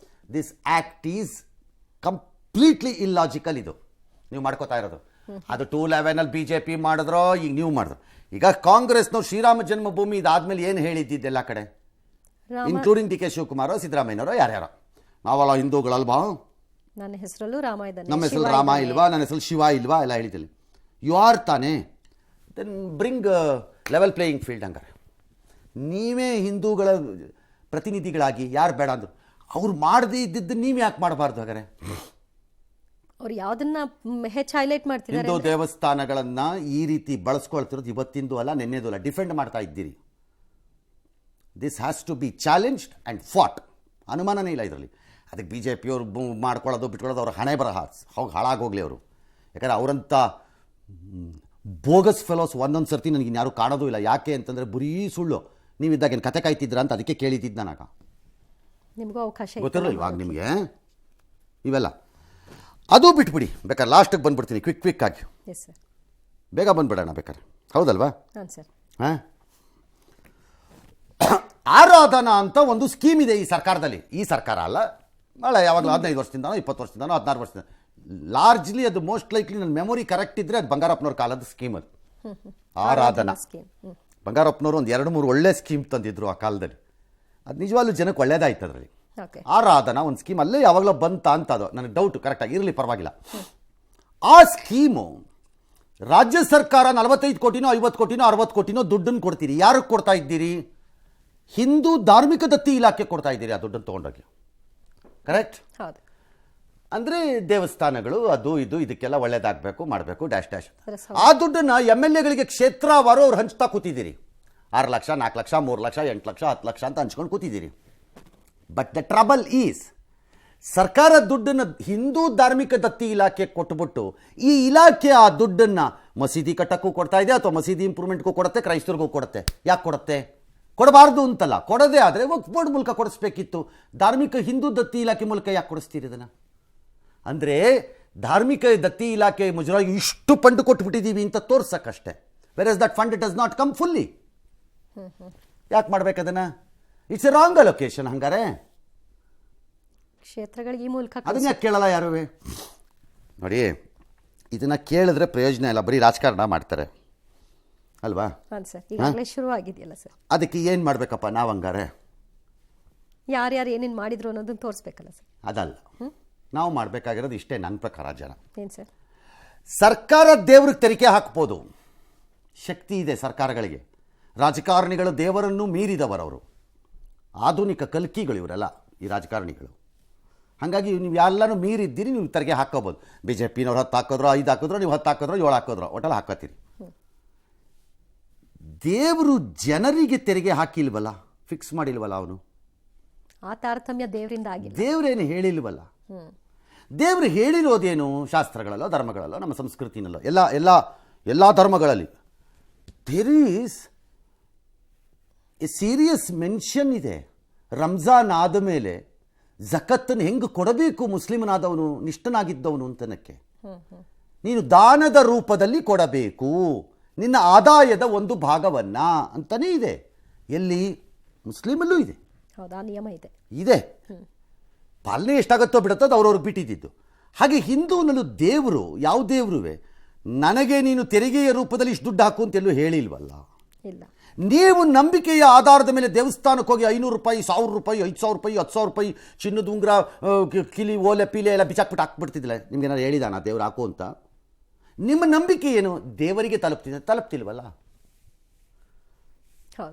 this act is completely illogical. ಇದು ನೀವು ಮಾಡ್ಕೋತಾ ಇರೋದು. ಅದು 2011 BJP ಮಾಡಿದ್ರೋ, ಈಗ ನೀವು ಮಾಡಿದ್ರು. ಈಗ ಕಾಂಗ್ರೆಸ್ನವ್ರು ಶ್ರೀರಾಮ ಜನ್ಮಭೂಮಿ ಇದಾದ್ಮೇಲೆ ಏನು ಹೇಳಿದ್ದಿದ್ದೆಲ್ಲ ಕಡೆ, ಇನ್ಕ್ಲೂಡಿಂಗ್ DK ಶಿವಕುಮಾರ್, ಸಿದ್ದರಾಮಯ್ಯನವರು, ಯಾರ್ಯಾರೋ, ನಾವಲ್ಲ ಹಿಂದೂಗಳಲ್ವಾ, ನನ್ನ ಹೆಸರಲ್ಲೂ ರಾಮ ಇದ್ದಾನೆ, ನಮ್ಮ ಹೆಸರು ರಾಮ ಇಲ್ವಾ, ನನ್ನ ಹೆಸರು ಶಿವ ಇಲ್ವಾ ಎಲ್ಲ ಹೇಳಿದ್ದಿಲ್ಲ. ಯು ಆರ್ ತಾನೇ, then bring level playing field. ಹಂಗಾರೆ ನೀವೇ ಹಿಂದೂಗಳ ಪ್ರತಿನಿಧಿಗಳಾಗಿ, ಯಾರು ಬೇಡ ಅಂದರು, ಅವ್ರು ಮಾಡದೇ ಇದ್ದಿದ್ದು ನೀವು ಯಾಕೆ ಮಾಡಬಾರ್ದು? ಹಾಗಾದ್ರೆ ಅವ್ರು ಯಾವುದನ್ನ ಹೆಚ್ಚು ಹೈಲೈಟ್ ಮಾಡ್ತಿದ್ದಾರೆ? ಹಿಂದೂ ದೇವಸ್ಥಾನಗಳನ್ನು ಈ ರೀತಿ ಬಳಸ್ಕೊಳ್ತಿರೋದು ಇವತ್ತಿಂದು ಅಲ್ಲ, ನೆನ್ನೆದು ಅಲ್ಲ, ಡಿಫೆಂಡ್ ಮಾಡ್ತಾ ಇದ್ದೀರಿ. This has to be challenged and fought. ಅನುಮಾನನೇ ಇಲ್ಲ ಇದರಲ್ಲಿ. ಅದಕ್ಕೆ BJP ಅವರು ಮಾಡ್ಕೊಳ್ಳೋದು ಬಿಟ್ಕೊಳ್ಳೋದು ಅವ್ರ ಹಣೆ ಬರಹ, ಹೋಗಿ ಹಾಳಾಗೋಗ್ಲಿ ಅವರು. ಯಾಕಂದರೆ ಅವರಂಥ ಬೋಗಸ್ ಫೆಲೋಸ್ ಒಂದೊಂದು ಸರ್ತಿ ನನಗೆ ಯಾರು ಕಾಣೋದು ಇಲ್ಲ. ಯಾಕೆ ಅಂತಂದರೆ ಬರೀ ಸುಳ್ಳು. ನೀವಿದ್ದಾಗ ಏನು ಕತೆ ಕಾಯ್ತಿದ್ರ ಅಂತ ಅದಕ್ಕೆ ಕೇಳಿದ್ದಿದ್ದು ನಾನಾಗ. ನಿಮಗೂ ಅವಕಾಶ ಗೊತ್ತಿರಲಿಲ್ಲ ಇವಾಗ ನಿಮಗೆ ಇವೆಲ್ಲ. ಅದು ಬಿಟ್ಬಿಡಿ, ಬೇಕಾದ್ರೆ ಲಾಸ್ಟಿಗೆ ಬಂದ್ಬಿಡ್ತೀನಿ ಕ್ವಿಕ್ ಆಗಿ. ಎಸ್ ಸರ್, ಬೇಗ ಬಂದ್ಬಿಡೋಣ ಬೇಕಾದ್ರೆ, ಹೌದಲ್ವಾ? ಹಾಂ ಸರ್. ಹಾಂ, ಆರಾಧನಾ ಅಂತ ಒಂದು ಸ್ಕೀಮ್ ಇದೆ ಈ ಸರ್ಕಾರದಲ್ಲಿ. ಈ ಸರ್ಕಾರ ಅಲ್ಲ, ಭಾಳ ಯಾವಾಗಲೂ 15 ವರ್ಷದಿಂದನೋ 20 ವರ್ಷದಿಂದನೋ 16 ವರ್ಷದಿಂದ, ಲಾರ್ಜ್ಲಿ ಅದು ಮೋಸ್ಟ್ ಲೈಕ್ಲಿ ನನ್ನ ಮೆಮೊರಿ ಕರೆಕ್ಟ್ ಇದ್ದರೆ ಅದು ಬಂಗಾರಪ್ಪನವ್ರ ಕಾಲದ ಸ್ಕೀಮ್. ಅದು ಆರಾಧನಾ ಸ್ಕೀಮ್. ಬಂಗಾರಪ್ಪನವರು ಒಂದು 2-3 ಒಳ್ಳೆ ಸ್ಕೀಮ್ ತಂದಿದ್ರು ಆ ಕಾಲದಲ್ಲಿ. ಅದು ನಿಜವಾಗ್ಲೂ ಜನಕ್ಕೆ ಒಳ್ಳೇದಾಯ್ತು. ಅದರಲ್ಲಿ ಓಕೆ, ಆರಾಧನಾ ಒಂದು ಸ್ಕೀಮ್ ಅಲ್ಲೇ ಯಾವಾಗಲೂ ಬಂತ ಅಂತ, ಅದು ನನಗೆ ಡೌಟು, ಕರೆಕ್ಟಾಗಿ ಇರಲಿ ಪರವಾಗಿಲ್ಲ. ಆ ಸ್ಕೀಮು ರಾಜ್ಯ ಸರ್ಕಾರ 45 ಕೋಟಿನೋ 50 ಕೋಟಿನೋ 60 ಕೋಟಿನೋ ದುಡ್ಡನ್ನು ಕೊಡ್ತೀರಿ. ಯಾರಿಗೆ ಕೊಡ್ತಾ ಇದ್ದೀರಿ? ಹಿಂದೂ ಧಾರ್ಮಿಕ ದತ್ತಿ ಇಲಾಖೆ ಕೊಡ್ತಾ ಇದ್ದೀರಿ ಆ ದುಡ್ಡನ್ನು ತೊಗೊಂಡೋಗಿ. ಕರೆಕ್ಟ್? ಹೌದು. ಅಂದರೆ ದೇವಸ್ಥಾನಗಳು ಅದು ಇದು ಇದಕ್ಕೆಲ್ಲ ಒಳ್ಳೇದಾಗಬೇಕು, ಮಾಡಬೇಕು, ಡ್ಯಾಶ್. ಹೌದು. ಆ ದುಡ್ಡನ್ನು MLAಗಳಿಗೆ ಕ್ಷೇತ್ರವಾರು ಅವ್ರು ಹಂಚ್ತಾ ಕೂತಿದ್ದೀರಿ. 6 ಲಕ್ಷ, 4 ಲಕ್ಷ, 3 ಲಕ್ಷ, 8 ಲಕ್ಷ, 10 ಲಕ್ಷ ಅಂತ ಹಂಚ್ಕೊಂಡು ಕೂತಿದ್ದೀರಿ. ಬಟ್ ದ ಟ್ರಬಲ್ ಈಸ್, ಸರ್ಕಾರ ದುಡ್ಡನ್ನು ಹಿಂದೂ ಧಾರ್ಮಿಕ ದತ್ತಿ ಇಲಾಖೆ ಕೊಟ್ಟುಬಿಟ್ಟು ಈ ಇಲಾಖೆ ಆ ದುಡ್ಡನ್ನು ಮಸೀದಿ ಕಟ್ಟಕ್ಕೂ ಕೊಡ್ತಾ ಇದೆ, ಅಥವಾ ಮಸೀದಿ ಇಂಪ್ರೂವ್ಮೆಂಟ್ಗೂ ಕೊಡುತ್ತೆ, ಕ್ರೈಸ್ತರಿಗೂ ಕೊಡುತ್ತೆ. ಯಾಕೆ ಕೊಡುತ್ತೆ? ಕೊಡಬಾರ್ದು ಅಂತಲ್ಲ, ಕೊಡೋದೇ ಆದರೆ ವಕ್ಫ್ ಬೋರ್ಡ್ ಮೂಲಕ ಕೊಡಿಸ್ಬೇಕಿತ್ತು. ಧಾರ್ಮಿಕ ಹಿಂದೂ ದತ್ತಿ ಇಲಾಖೆ ಮೂಲಕ ಯಾಕೆ ಕೊಡಿಸ್ತೀರಿ ಇದನ್ನು? ಅಂದರೆ ಧಾರ್ಮಿಕ ದತ್ತಿ ಇಲಾಖೆ ಮುಜರಾಗಿ ಇಷ್ಟು ಫಂಡ್ ಕೊಟ್ಬಿಟ್ಟಿದ್ದೀವಿ ಅಂತ ತೋರ್ಸಕ್ಕಷ್ಟೇ. Whereas that fund does not come fully. ಯಾಕೆ ಮಾಡ್ಬೇಕು ಅದನ್ನು? It's a wrong allocation. ಹಂಗಾರೆ ಕ್ಷೇತ್ರಗಳಿಗೆ ಈ ಮೂಲಕ ಅದನ್ನ ಯಾಕೆ ಕೇಳಲ್ಲ ಯಾರು? ನೋಡಿ, ಇದನ್ನು ಕೇಳಿದ್ರೆ ಪ್ರಯೋಜನ ಇಲ್ಲ, ಬರೀ ರಾಜಕಾರಣ ಮಾಡ್ತಾರೆ ಅಲ್ವಾ? ಹಾಂ ಸರ್, ಈಗಾಗಲೇ ಶುರು ಆಗಿದೆಯಲ್ಲ ಸರ್. ಅದಕ್ಕೆ ಏನು ಮಾಡಬೇಕಪ್ಪ ನಾವು? ಹಂಗಾರೆ ಯಾರ್ಯಾರು ಏನೇನು ಮಾಡಿದ್ರು ಅನ್ನೋದನ್ನ ತೋರಿಸ್ಬೇಕಲ್ಲ ಸರ್. ಅದಲ್ಲ, ನಾವು ಮಾಡಬೇಕಾಗಿರೋದು ಇಷ್ಟೇ ನನ್ನ ಪ್ರಕಾರ. ಜನ ಏನು ಸರ್? ಸರ್ಕಾರ ದೇವ್ರಿಗೆ ತೆರಿಗೆ ಹಾಕ್ಬೋದು, ಶಕ್ತಿ ಇದೆ ಸರ್ಕಾರಗಳಿಗೆ. ರಾಜಕಾರಣಿಗಳು ದೇವರನ್ನು ಮೀರಿದವರವರು, ಆಧುನಿಕ ಕಲ್ಕಿಗಳು ಇವರೆಲ್ಲ ಈ ರಾಜಕಾರಣಿಗಳು. ಹಾಗಾಗಿ ನೀವು ಎಲ್ಲನೂ ಮೀರಿದ್ದೀರಿ, ನೀವು ತೆರಿಗೆ ಹಾಕೋಬೋದು. BJPನವ್ರು 10 ಹಾಕಿದ್ರು, 5 ಹಾಕಿದ್ರು, ನೀವು 10 ಹಾಕಿದ್ರು, 7 ಹಾಕಿದ್ರು, ಒಟ್ಟಲ್ಲಿ ಹಾಕೋತೀರಿ. ದೇವರು ಜನರಿಗೆ ತೆರಿಗೆ ಹಾಕಿಲ್ವಲ್ಲ, ಫಿಕ್ಸ್ ಮಾಡಿಲ್ವಲ್ಲ ಅವನು. ಆ ತಾರತಮ್ಯ ದೇವರಿಂದ ಆಗಿಲ್ಲ, ದೇವರೇನು ಹೇಳಿಲ್ವಲ್ಲ. ದೇವರು ಹೇಳಿರೋದೇನು? ಶಾಸ್ತ್ರಗಳಲ್ಲೋ, ಧರ್ಮಗಳಲ್ಲೋ, ನಮ್ಮ ಸಂಸ್ಕೃತಿನಲ್ಲೋ, ಎಲ್ಲ ಧರ್ಮಗಳಲ್ಲಿ there is a serious mention ಇದೆ. ರಂಜಾನ್ ಆದಮೇಲೆ ಜಕತ್ತನ್ನು ಹೆಂಗೆ ಕೊಡಬೇಕು ಮುಸ್ಲಿಮನಾದವನು, ನಿಷ್ಠನಾಗಿದ್ದವನು ಅಂತನಕ್ಕೆ. ನೀನು ದಾನದ ರೂಪದಲ್ಲಿ ಕೊಡಬೇಕು, ನಿನ್ನ ಆದಾಯದ ಒಂದು ಭಾಗವನ್ನು ಅಂತಲೇ ಇದೆ. ಎಲ್ಲಿ? ಮುಸ್ಲಿಮಲ್ಲೂ ಇದೆ. ಹೌದಾ? ನಿಯಮ ಇದೆ. ಪಾಲನೆ ಎಷ್ಟಾಗುತ್ತೋ ಬಿಡುತ್ತೋ ಅದು ಅವ್ರವ್ರಿಗೆ ಬಿಟ್ಟಿದ್ದು. ಹಾಗೆ ಹಿಂದೂನಲ್ಲೂ ದೇವರು, ಯಾವ ದೇವರುವೆ ನನಗೆ ನೀನು ತೆರಿಗೆಯ ರೂಪದಲ್ಲಿ ಇಷ್ಟು ದುಡ್ಡು ಹಾಕು ಅಂತೆಲ್ಲೂ ಹೇಳಿಲ್ವಲ್ಲ. ಇಲ್ಲ. ನೀವು ನಂಬಿಕೆಯ ಆಧಾರದ ಮೇಲೆ ದೇವಸ್ಥಾನಕ್ಕೆ ಹೋಗಿ 500 ರೂಪಾಯಿ, 1000 ರೂಪಾಯಿ, 5000 ರೂಪಾಯಿ, 10,000 ರೂಪಾಯಿ ಚಿನ್ನದ ಉಂಗುರ, ಕಿಲಿ, ಓಲೆ, ಪೀಲೆ ಎಲ್ಲ ಬಿಚ್ಚಾಕ್ಬಿಟ್ಟು ಹಾಕ್ಬಿಡ್ತಿದ್ದಿಲ್ಲ. ನಿಮ್ಗೆ ಏನಾದ್ರು ಹೇಳಿದಾನ ದೇವ್ರು ಹಾಕು ಅಂತ? ನಿಮ್ಮ ನಂಬಿಕೆ ಏನು? ದೇವರಿಗೆ ತಲುಪ್ತಿಲ್ವಲ್ಲ,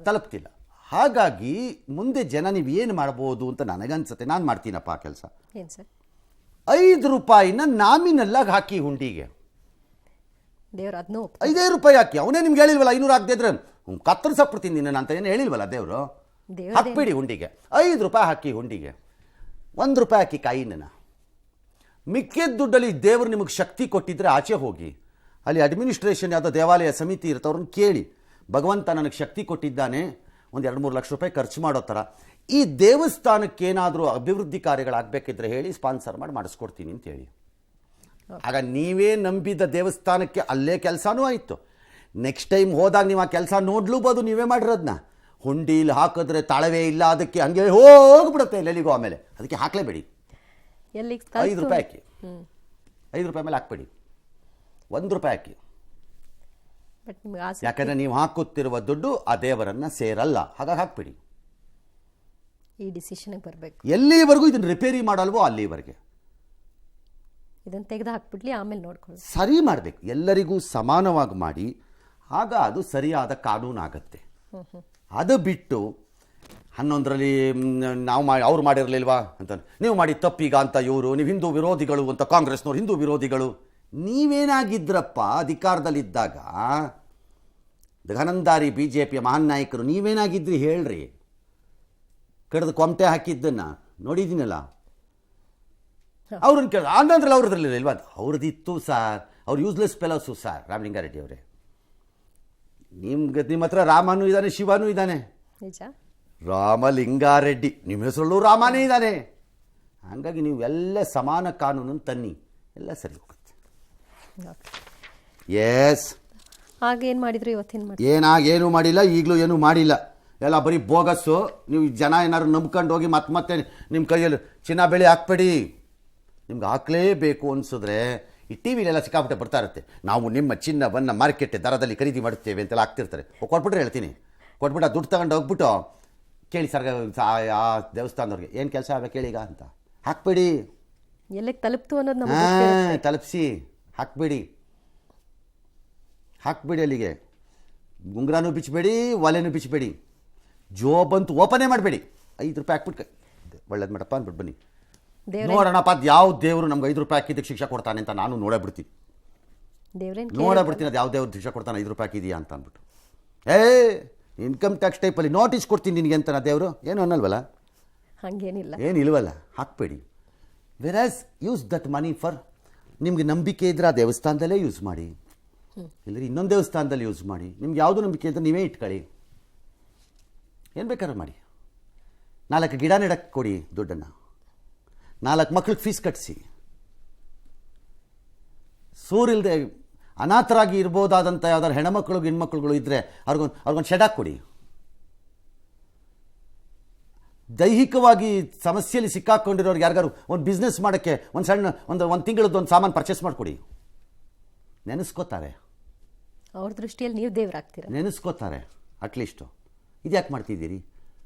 ತಲುಪ್ತಿಲ್ಲ. ಹಾಗಾಗಿ ಮುಂದೆ ಜನ ನೀವು ಏನು ಮಾಡ್ಬೋದು ಅಂತ ನನಗನ್ಸುತ್ತೆ. ನಾನು ಮಾಡ್ತೀನಪ್ಪ ಆ ಕೆಲಸ. ಏನು ಸರ್? 5 ರೂಪಾಯಿನ ನಾಮಿನಲ್ಲಾಗಿ ಹಾಕಿ ಹುಂಡಿಗೆ. ದೇವ್ರು ಅದನ್ನೂ 5 ರೂಪಾಯಿ ಹಾಕಿ. ಅವನೇ ನಿಮ್ಗೆ ಹೇಳಿಲ್ವಲ್ಲ 500 ಹಾಕ್ದಿದ್ರೆ ಕತ್ತರಿಸಾಕ್ಬಿಡ್ತೀನಿ ನಿನ್ನ ಅಂತ ಏನು ಹೇಳಿಲ್ವಲ್ಲ ದೇವರು. ಹಾಕ್ಬೇಡಿ ಹುಂಡಿಗೆ. 5 ರೂಪಾಯಿ ಹಾಕಿ ಹುಂಡಿಗೆ, 1 ರೂಪಾಯಿ ಹಾಕಿ ಕಾಯಿನ. ಮಿಕ್ಕಿದ ದುಡ್ಡಲ್ಲಿ ದೇವರು ನಿಮಗೆ ಶಕ್ತಿ ಕೊಟ್ಟಿದ್ರೆ ಆಚೆ ಹೋಗಿ ಅಲ್ಲಿ ಅಡ್ಮಿನಿಸ್ಟ್ರೇಷನ್ ಯಾವುದೋ ದೇವಾಲಯ ಸಮಿತಿ ಇರ್ತವ್ರನ್ನ ಕೇಳಿ, ಭಗವಂತ ನನಗೆ ಶಕ್ತಿ ಕೊಟ್ಟಿದ್ದಾನೆ, ಒಂದು 2-3 ಲಕ್ಷ ರೂಪಾಯಿ ಖರ್ಚು ಮಾಡೋ ಥರ ಈ ದೇವಸ್ಥಾನಕ್ಕೇನಾದರೂ ಅಭಿವೃದ್ಧಿ ಕಾರ್ಯಗಳಾಗಬೇಕಿದ್ರೆ ಹೇಳಿ ಸ್ಪಾನ್ಸರ್ ಮಾಡಿಸ್ಕೊಡ್ತೀನಿ ಅಂತ ಹೇಳಿ. ಆಗ ನೀವೇ ನಂಬಿದ ದೇವಸ್ಥಾನಕ್ಕೆ ಅಲ್ಲೇ ಕೆಲಸನೂ ಆಯಿತು. ನೆಕ್ಸ್ಟ್ ಟೈಮ್ ಹೋದಾಗ ನೀವು ಆ ಕೆಲಸ ನೋಡ್ಲೂಬೋದು. ನೀವೇ ಮಾಡಿರೋದನ್ನ ಹುಂಡೀಲಿ ಹಾಕಿದ್ರೆ ತಾಳವೇ ಇಲ್ಲ, ಅದಕ್ಕೆ ಹಂಗೆ ಹೋಗ್ಬಿಡುತ್ತೆ ಎಲ್ಲೆಲ್ಲಿಗೂ. ಆಮೇಲೆ ಅದಕ್ಕೆ ಹಾಕಲೇಬೇಡಿ. 5 ರೂಪಾಯಿ ಹಾಕಿ, 5 ರೂಪಾಯಿ ಮೇಲೆ ಹಾಕ್ಬೇಡಿ, 1 ರೂಪಾಯಿ ಹಾಕಿ. ಯಾಕಂದರೆ ನೀವು ಹಾಕುತ್ತಿರುವ ದುಡ್ಡು ಆ ದೇವರನ್ನು ಸೇರಲ್ಲ. ಹಾಗಾಗಿ ಹಾಕ್ಬೇಡಿ. ಈ ಡಿಸಿಷನ್ಗೆ ಬರಬೇಕು. ಎಲ್ಲಿವರೆಗೂ ಇದನ್ನು ರಿಪೇರಿ ಮಾಡಲ್ವೋ ಅಲ್ಲಿವರೆಗೆ ಇದನ್ನು ತೆಗೆದು ಹಾಕ್ಬಿಡ್ಲಿ, ಆಮೇಲೆ ನೋಡ್ಕೊಳ್ಳಿ. ಸರಿ ಮಾಡಬೇಕು, ಎಲ್ಲರಿಗೂ ಸಮಾನವಾಗಿ ಮಾಡಿ. ಆಗ ಅದು ಸರಿಯಾದ ಕಾನೂನಾಗತ್ತೆ. ಅದು ಬಿಟ್ಟು 11ರಲ್ಲಿ ನಾವು ಅವ್ರು ಮಾಡಿರಲಿಲ್ವಾ ಅಂತ ನೀವು ಮಾಡಿ ತಪ್ಪೀಗ ಅಂತ ಇವರು, ನೀವು ಹಿಂದೂ ವಿರೋಧಿಗಳು ಅಂತ ಕಾಂಗ್ರೆಸ್ನವ್ರು ಹಿಂದೂ ವಿರೋಧಿಗಳು. ನೀವೇನಾಗಿದ್ರಪ್ಪ ಅಧಿಕಾರದಲ್ಲಿದ್ದಾಗ? ಘನಂದಾರಿ BJPಯ ಮಹಾನ್ ನಾಯಕರು ನೀವೇನಾಗಿದ್ರಿ ಹೇಳ್ರಿ? ಕಡ್ದು ಕೊಮಟೆ ಹಾಕಿದ್ದನ್ನ ನೋಡಿದ್ದೀನಲ್ಲ. ಅವ್ರನ್ನ ಕೇಳ ಆಂಧ್ರಲ್ಲಿ ಅವ್ರದ್ರಲ್ಲಿ ಇಲ್ವಾ? ಅವ್ರದ್ದಿತ್ತು ಸರ್, ಅವ್ರು ಯೂಸ್ಲೆಸ್ ಫೆಲೋಸು ಸರ್ ರಾಮಲಿಂಗಾರೆಡ್ಡಿ ಅವರೇ. ನಿಮ್ಮ ಹತ್ರ ರಾಮನೂ ಇದ್ದಾನೆ, ಶಿವನೂ ಇದ್ದಾನೆ. ನಿಜ, ರಾಮಲಿಂಗಾರೆಡ್ಡಿ ನಿಮ್ಮ ಹೆಸರಲ್ಲೂ ರಾಮನೇ ಇದ್ದಾನೆ. ಹಾಗಾಗಿ ನೀವು ಎಲ್ಲ ಸಮಾನ ಕಾನೂನನ್ನು ತನ್ನಿ, ಎಲ್ಲ ಸರಿ ಹೋಗುತ್ತೆ. ಎಸ್. ಆಗೇನು ಮಾಡಿದ್ರು ಇವತ್ತೇನು ಏನೂ ಮಾಡಿಲ್ಲ, ಈಗಲೂ ಏನೂ ಮಾಡಿಲ್ಲ. ಎಲ್ಲ ಬರೀ ಬೋಗಸ್ಸು. ನೀವು ಜನ ಏನಾದ್ರು ನಂಬ್ಕೊಂಡು ಹೋಗಿ ಮತ್ತೆ ನಿಮ್ಮ ಕೈಯಲ್ಲಿ ಚಿನ್ನ ಬೆಳೆ ಹಾಕ್ಬೇಡಿ. ನಿಮ್ಗೆ ಹಾಕಲೇಬೇಕು ಅನಿಸಿದ್ರೆ ಈ ಟಿ ವಿಲೆಲ್ಲ ಸಿಕ್ಕಾಪಟ್ಟೆ ಬರ್ತಾ ಇರುತ್ತೆ. ನಾವು ನಿಮ್ಮ ಚಿನ್ನವನ್ನು ಮಾರ್ಕೆಟ್ ದರದಲ್ಲಿ ಖರೀದಿ ಮಾಡುತ್ತೇವೆ ಅಂತೆಲ್ಲ ಆಗ್ತಿರ್ತಾರೆ. ಕೊಟ್ಬಿಟ್ರೆ ಹೇಳ್ತೀನಿ, ಕೊಟ್ಬಿಟ್ಟು ದುಡ್ಡು ತಗೊಂಡು ಹೋಗ್ಬಿಟ್ಟು ಕೇಳಿ ಸರ್ ಆ ದೇವಸ್ಥಾನದವ್ರಿಗೆ ಏನು ಕೆಲಸ ಆಗಬೇಕು ಕೇಳಿಗ ಅಂತ ಹಾಕ್ಬೇಡಿ. ಎಲ್ಲಕ್ಕೆ ತಲುಪ್ತು ಅನ್ನೋದು ತಲುಪಿಸಿ ಹಾಕ್ಬೇಡಿ ಅಲ್ಲಿಗೆ. ಗುಂಗ್ರಾನೂ ಬಿಚ್ಚಬೇಡಿ, ಒಲೆನೂ ಬಿಚ್ಚಬೇಡಿ, ಜೋಬಂತೂ ಓಪನೇ ಮಾಡಬೇಡಿ. 5 ರೂಪಾಯಿ ಹಾಕ್ಬಿಟ್ಟು ಒಳ್ಳೇದು ಮಾಡಪ್ಪ ಅಂದ್ಬಿಟ್ಟು ಬನ್ನಿ, ನೋಡೋಣಪ್ಪ ಅದು ಯಾವ ದೇವರು ನಮ್ಗೆ 5 ರೂಪಾಯಿ ಹಾಕಿದ್ದಕ್ಕೆ ಶಿಕ್ಷೆ ಕೊಡ್ತಾನೆ ಅಂತ ನಾನು ನೋಡಬಿಡ್ತೀನಿ. ಅದು ಯಾವ ದೇವ್ರು ಶಿಕ್ಷೆ ಕೊಡ್ತಾನೆ 5 ರೂಪಾಯಿ ಹಾಕಿದೀಯಾ ಅಂತ ಅಂದ್ಬಿಟ್ಟು. ಇನ್ಕಮ್ ಟ್ಯಾಕ್ಸ್ ಟೈಪಲ್ಲಿ ನೋಟಿಸ್ ಕೊಡ್ತೀನಿ ನಿನಗೆ ಅಂತ ದೇವರು ಏನು ಅನ್ನಲ್ವಲ್ಲ, ಹಾಗೇನಿಲ್ಲ, ಏನಿಲ್ವಲ್ಲ. ಹಾಕ್ಬೇಡಿ. ವೆರಾಸ್ ಯೂಸ್ ದಟ್ ಮನಿ ಫಾರ್, ನಿಮ್ಗೆ ನಂಬಿಕೆ ಇದ್ರೆ ಆ ದೇವಸ್ಥಾನದಲ್ಲೇ ಯೂಸ್ ಮಾಡಿ, ಇಲ್ಲರಿ ಇನ್ನೊಂದು ದೇವಸ್ಥಾನದಲ್ಲಿ ಯೂಸ್ ಮಾಡಿ. ನಿಮ್ಗೆ ಯಾವುದು ನಂಬಿಕೆ ಇದ್ದರೆ ನೀವೇ ಇಟ್ಕೊಳ್ಳಿ, ಏನು ಬೇಕಾದ್ರೂ ಮಾಡಿ. 4 ಗಿಡ ನೆಡಕ್ಕೆ ಕೊಡಿ ದುಡ್ಡನ್ನು, 4 ಮಕ್ಳಿಗೆ ಫೀಸ್ ಕಟ್ಟಿಸಿ. ಸೂರಿಲ್ಲದೆ ಅನಾಥರಾಗಿ ಇರ್ಬೋದಾದಂಥ ಯಾವ್ದಾದ್ರು ಹೆಣ್ಮಕ್ಳು ಹೆಣ್ಮಕ್ಳುಗಳು ಇದ್ದರೆ ಅವ್ರಿಗೊಂದು ಶೆಡ್ ಹಾಕಿ ಕೊಡಿ. ದೈಹಿಕವಾಗಿ ಸಮಸ್ಯೆಯಲ್ಲಿ ಸಿಕ್ಕಾಕೊಂಡಿರೋರಿಗೆ ಯಾರಿಗಾರು ಒಂದು ಬಿಸ್ನೆಸ್ ಮಾಡೋಕ್ಕೆ ಒಂದು ಸಣ್ಣ ಒಂದು ತಿಂಗಳದ್ದು ಒಂದು ಸಾಮಾನು ಪರ್ಚೇಸ್ ಮಾಡಿಕೊಡಿ. ನೆನೆಸ್ಕೋತಾರೆ, ಅವ್ರ ದೃಷ್ಟಿಯಲ್ಲಿ ನೀವು ದೇವರಾಗ್ತೀರ, ನೆನೆಸ್ಕೋತಾರೆ ಅಟ್ಲೀಸ್ಟು. ಇದು ಯಾಕೆ ಮಾಡ್ತಿದ್ದೀರಿ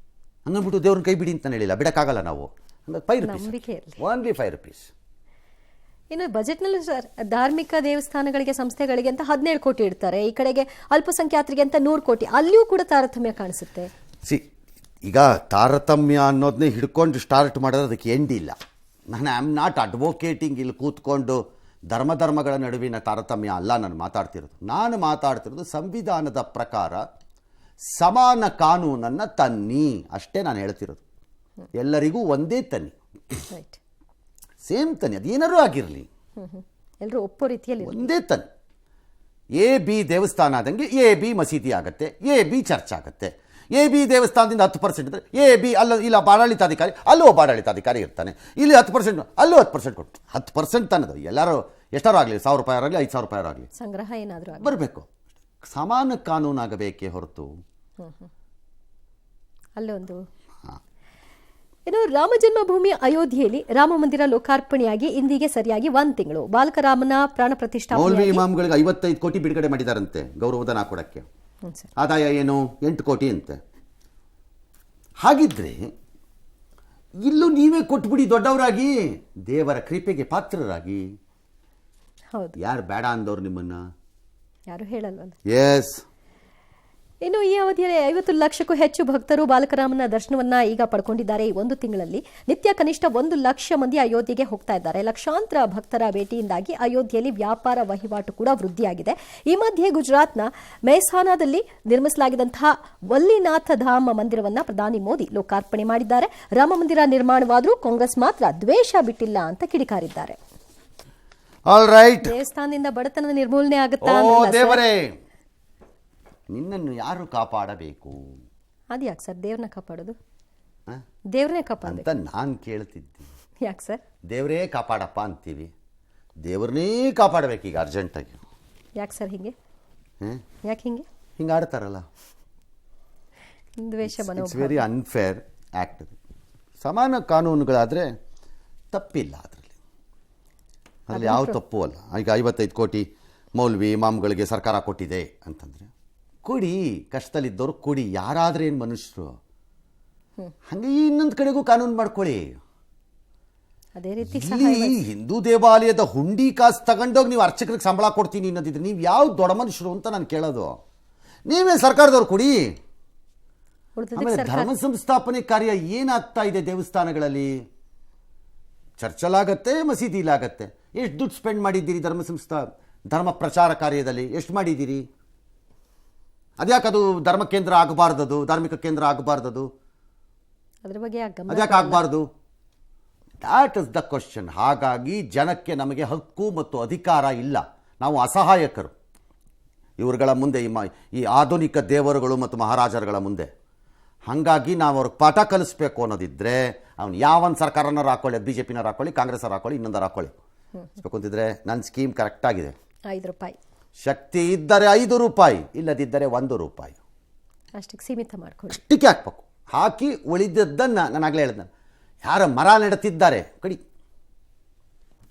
ಹಂಗನ್ಬಿಟ್ಟು ದೇವ್ರನ್ನ ಕೈ ಬಿಡಿ ಅಂತ ಹೇಳಿಲ್ಲ, ಬಿಡೋಕ್ಕಾಗಲ್ಲ ನಾವು. ಹಂಗಾಗಿ 5 ರೂಪೀಸ್, ಓನ್ಲಿ 5 ರೂಪೀಸ್. ಇನ್ನು ಬಜೆಟ್ನಲ್ಲೂ ಸರ್ ಧಾರ್ಮಿಕ ದೇವಸ್ಥಾನಗಳಿಗೆ ಸಂಸ್ಥೆಗಳಿಗೆ ಅಂತ 17 ಕೋಟಿ ಇಡ್ತಾರೆ, ಈ ಕಡೆಗೆ ಅಲ್ಪಸಂಖ್ಯಾತರಿಗೆ ಅಂತ 100 ಕೋಟಿ. ಅಲ್ಲಿಯೂ ಕೂಡ ತಾರತಮ್ಯ ಕಾಣಿಸುತ್ತೆ. ಈಗ ತಾರತಮ್ಯ ಅನ್ನೋದನ್ನೇ ಹಿಡ್ಕೊಂಡು ಸ್ಟಾರ್ಟ್ ಮಾಡೋದು ಅದಕ್ಕೆ ಎಂಡ್ ಇಲ್ಲ. ನಾನು ಐ ಆಮ್ ನಾಟ್ ಅಡ್ವೊಕೇಟಿಂಗ್ ಇಲ್ಲಿ ಕೂತ್ಕೊಂಡು ಧರ್ಮಗಳ ನಡುವಿನ ತಾರತಮ್ಯ ಅಲ್ಲ ನಾನು ಮಾತಾಡ್ತಿರೋದು. ನಾನು ಮಾತಾಡ್ತಿರೋದು ಸಂವಿಧಾನದ ಪ್ರಕಾರ ಸಮಾನ ಕಾನೂನನ್ನು ತನ್ನಿ, ಅಷ್ಟೇ ನಾನು ಹೇಳ್ತಿರೋದು. ಎಲ್ಲರಿಗೂ ಒಂದೇ ತನ್ನಿ, ಸೇಮ್ ತನ್ನಿ, ಅದೇನಾರೂ ಆಗಿರಲಿ, ಎಲ್ಲರೂ ಒಪ್ಪೋ ರೀತಿಯಲ್ಲಿ ಒಂದೇ ತನ್ನಿ. AB ದೇವಸ್ಥಾನ ಆದಂಗೆ AB ಮಸೀದಿ ಆಗುತ್ತೆ, AB ಚರ್ಚ್ ಆಗುತ್ತೆ. AB ದೇವಸ್ಥಾನದಿಂದ 10% ಇದ್ದರೆ AB ಇಲ್ಲ ಆಡಳಿತಾಧಿಕಾರಿ, ಅಲ್ಲೂ ಒಬ್ಬ ಆಡಳಿತಾಧಿಕಾರಿ ಇರ್ತಾನೆ. ಇಲ್ಲಿ 10%, ಅಲ್ಲೂ 10% ಕೊಟ್ಟು 10% ತನ್ನದು. ಎಲ್ಲರೂ ಎಷ್ಟಾರು ಆಗಲಿ, 1000 ರೂಪಾಯಿ ಆಗಲಿ, 5000 ರೂಪಾಯಿ ಆಗಲಿ, ಸಂಗ್ರಹ ಏನಾದರೂ ಬರಬೇಕು. ಸಮಾನ ಕಾನೂನಾಗಬೇಕೇ ಹೊರತು ಅಲ್ಲೊಂದು. ಇನ್ನು ರಾಮ ಜನ್ಮಭೂಮಿ ಅಯೋಧ್ಯೆಯಲ್ಲಿ ರಾಮ ಮಂದಿರ ಲೋಕಾರ್ಪಣೆಯಾಗಿ ಇಂದಿಗೆ ಸರಿಯಾಗಿ 1 ತಿಂಗಳು. ಬಾಲಕರಾಮನ ಪ್ರಾಣ ಪ್ರತಿಷ್ಠಾಪನೆ ಮೌಲ್ವಿ ಇಮಾಮ್ಗಳಿಗೆ 55 ಕೋಟಿ ಬಿಡುಗಡೆ ಮಾಡಿದಾರಂತೆ ಗೌರವಧನ ಕೊಡಕ್ಕೆ. ಸರ್. ಆದಾಯ ಏನು 8 ಕೋಟಿ ಅಂತೆ. ಹಾಗಿದ್ರೆ ಇಲ್ಲೂ ನೀವೇ ಕೊಟ್ಬಿಡಿ ದೊಡ್ಡವರಾಗಿ, ದೇವರ ಕೃಪೆಗೆ ಪಾತ್ರರಾಗಿ. ಹೌದು, ಯಾರು ಬೇಡ ಅಂದವ್ರು ನಿಮ್ಮನ್ನ? ಯಾರು ಹೇಳಲ್ವಲ್ಲ. ಎಸ್. ಇನ್ನು ಈ ಅವಧಿಯಲ್ಲಿ 50 ಲಕ್ಷಕ್ಕೂ ಹೆಚ್ಚು ಭಕ್ತರು ಬಾಲಕರಾಮನ ದರ್ಶನವನ್ನ ಈಗ ಪಡ್ಕೊಂಡಿದ್ದಾರೆ. ಈ ಒಂದು ತಿಂಗಳಲ್ಲಿ ನಿತ್ಯ ಕನಿಷ್ಠ 1 ಲಕ್ಷ ಮಂದಿ ಅಯೋಧ್ಯೆಗೆ ಹೋಗ್ತಾ ಇದ್ದಾರೆ. ಲಕ್ಷಾಂತರ ಭಕ್ತರ ಭೇಟಿಯಿಂದಾಗಿ ಅಯೋಧ್ಯೆಯಲ್ಲಿ ವ್ಯಾಪಾರ ವಹಿವಾಟು ಕೂಡ ವೃದ್ಧಿಯಾಗಿದೆ. ಈ ಮಧ್ಯೆ ಗುಜರಾತ್ನ ಮೆಹಸಾನಾದಲ್ಲಿ ನಿರ್ಮಿಸಲಾಗಿದ್ದಂತಹ ವಲ್ಲಿನಾಥ ಧಾಮ ಮಂದಿರವನ್ನ ಪ್ರಧಾನಿ ಮೋದಿ ಲೋಕಾರ್ಪಣೆ ಮಾಡಿದ್ದಾರೆ. ರಾಮ ಮಂದಿರ ನಿರ್ಮಾಣವಾದರೂ ಕಾಂಗ್ರೆಸ್ ಮಾತ್ರ ದ್ವೇಷ ಬಿಟ್ಟಿಲ್ಲ ಅಂತ ಕಿಡಿಕಾರಿದ್ದಾರೆ. All right. ದೇವಸ್ಥಾನದಿಂದ ಬಡತನದ ನಿರ್ಮೂಲನೆ ಆಗುತ್ತಾ? ಓ ದೇವರೇ, ನಿನ್ನನ್ನು ಯಾರು ಕಾಪಾಡಬೇಕು? ಅದ್ಯಾಕೆ ಸರ್ ದೇವ್ರನ್ನ ಕಾಪಾಡೋದು? ದೇವ್ರನ್ನೇ ಕಾಪಾಡಬೇಕು ಅಂತ ನಾನು ಕೇಳ್ತಿದ್ದೆ. ಯಾಕೆ ಸರ್? ದೇವರೇ ಕಾಪಾಡಪ್ಪ ಅಂತೀವಿ, ದೇವ್ರನ್ನೇ ಕಾಪಾಡಬೇಕೀಗ ಅರ್ಜೆಂಟಾಗಿ. ಯಾಕೆ ಸರ್ ಹಿಂಗೆ? ಯಾಕೆ ಹಿಂಗೆ ಹಿಂಗೆ ಆಡ್ತಾರಲ್ಲ, ದ್ವೇಷ ಇಟ್ಸ್ ವೆರಿ ಅನ್ಫೇರ್ ಆ್ಯಕ್ಟ್. ಸಮಾನ ಕಾನೂನುಗಳಾದರೆ ತಪ್ಪಿಲ್ಲ, ಅದರಲ್ಲಿ ಯಾವ ತಪ್ಪು ಅಲ್ಲ. ಈಗ 55 ಕೋಟಿ ಮೌಲ್ವಿ ಇಮಾಮ್ಗಳಿಗೆ ಸರ್ಕಾರ ಕೊಟ್ಟಿದೆ ಅಂತಂದರೆ ಕೊಡಿ, ಕಷ್ಟದಲ್ಲಿದ್ದವರು ಕೊಡಿ, ಯಾರಾದ್ರೆ ಏನು ಮನುಷ್ಯರು. ಹಾಗೆ ಇನ್ನೊಂದು ಕಡೆಗೂ ಕಾನೂನು ಮಾಡ್ಕೊಳ್ಳಿ. ಅದೇ ರೀತಿ ಇಲ್ಲಿ ಹಿಂದೂ ದೇವಾಲಯದ ಹುಂಡಿ ಕಾಸು ತಗೊಂಡೋಗಿ ನೀವು ಅರ್ಚಕರಿಗೆ ಸಂಬಳ ಕೊಡ್ತೀನಿ ಅನ್ನೋದಿದ್ರೆ ನೀವು ಯಾವ ದೊಡ್ಡ ಮನುಷ್ಯರು ಅಂತ ನಾನು ಕೇಳೋದು. ನೀವೇ ಸರ್ಕಾರದವ್ರು ಕೊಡಿ. ಆಮೇಲೆ ಧರ್ಮ ಸಂಸ್ಥಾಪನೆ ಕಾರ್ಯ ಏನಾಗ್ತಾ ಇದೆ ದೇವಸ್ಥಾನಗಳಲ್ಲಿ? ಚರ್ಚಲಾಗತ್ತೆ, ಮಸೀದಿಲಾಗತ್ತೆ. ಎಷ್ಟು ದುಡ್ಡು ಸ್ಪೆಂಡ್ ಮಾಡಿದ್ದೀರಿ ಧರ್ಮ ಪ್ರಚಾರ ಕಾರ್ಯದಲ್ಲಿ? ಎಷ್ಟು ಮಾಡಿದ್ದೀರಿ? ಅದ್ಯಾಕದು ಧರ್ಮ ಕೇಂದ್ರ ಆಗಬಾರ್ದದು, ಧಾರ್ಮಿಕ ಕೇಂದ್ರ ಆಗಬಾರ್ದದು? ಅದ್ರ ಬಗ್ಗೆ ಅದ್ಯಾಕೆ ಆಗಬಾರ್ದು? That is the question. ಹಾಗಾಗಿ ಜನಕ್ಕೆ ನಮಗೆ ಹಕ್ಕು ಮತ್ತು ಅಧಿಕಾರ ಇಲ್ಲ, ನಾವು ಅಸಹಾಯಕರು ಇವ್ರುಗಳ ಮುಂದೆ, ಈ ಆಧುನಿಕ ದೇವರುಗಳು ಮತ್ತು ಮಹಾರಾಜರುಗಳ ಮುಂದೆ. ಹಾಗಾಗಿ ನಾವು ಅವ್ರಿಗೆ ಪಾಠ ಕಲಿಸ್ಬೇಕು ಅನ್ನೋದಿದ್ರೆ ಅವ್ನು ಯಾವೊಂದು ಸರ್ಕಾರನಾರು ಹಾಕೊಳ್ಳಿ, BJPನವ್ರು ಹಾಕೊಳ್ಳಿ, ಕಾಂಗ್ರೆಸ್ನವ್ರು ಹಾಕೊಳ್ಳಿ, ಇನ್ನೊಂದಾರು ಹಾಕೊಳ್ಳಿ, ಅಂತಿದ್ರೆ ನನ್ನ ಸ್ಕೀಮ್ ಕರೆಕ್ಟಾಗಿದೆ. 5 ರೂಪಾಯಿ ಶಕ್ತಿ ಇದ್ದರೆ 5 ರೂಪಾಯಿ, ಇಲ್ಲದಿದ್ದರೆ 1 ರೂಪಾಯಿ ಅಷ್ಟಕ್ಕೆ ಸೀಮಿತ ಮಾಡ್ಕೊಳ್ಳಿ. ಅಷ್ಟಕ್ಕೆ ಹಾಕಬೇಕು. ಹಾಕಿ ಉಳಿದದ್ದನ್ನು ನಾನು ಆಗಲೇ ಹೇಳಿದ್ದೆ, ಯಾರ ಮರ ನೆಡುತ್ತಿದ್ದಾರೆ ಕಡಿ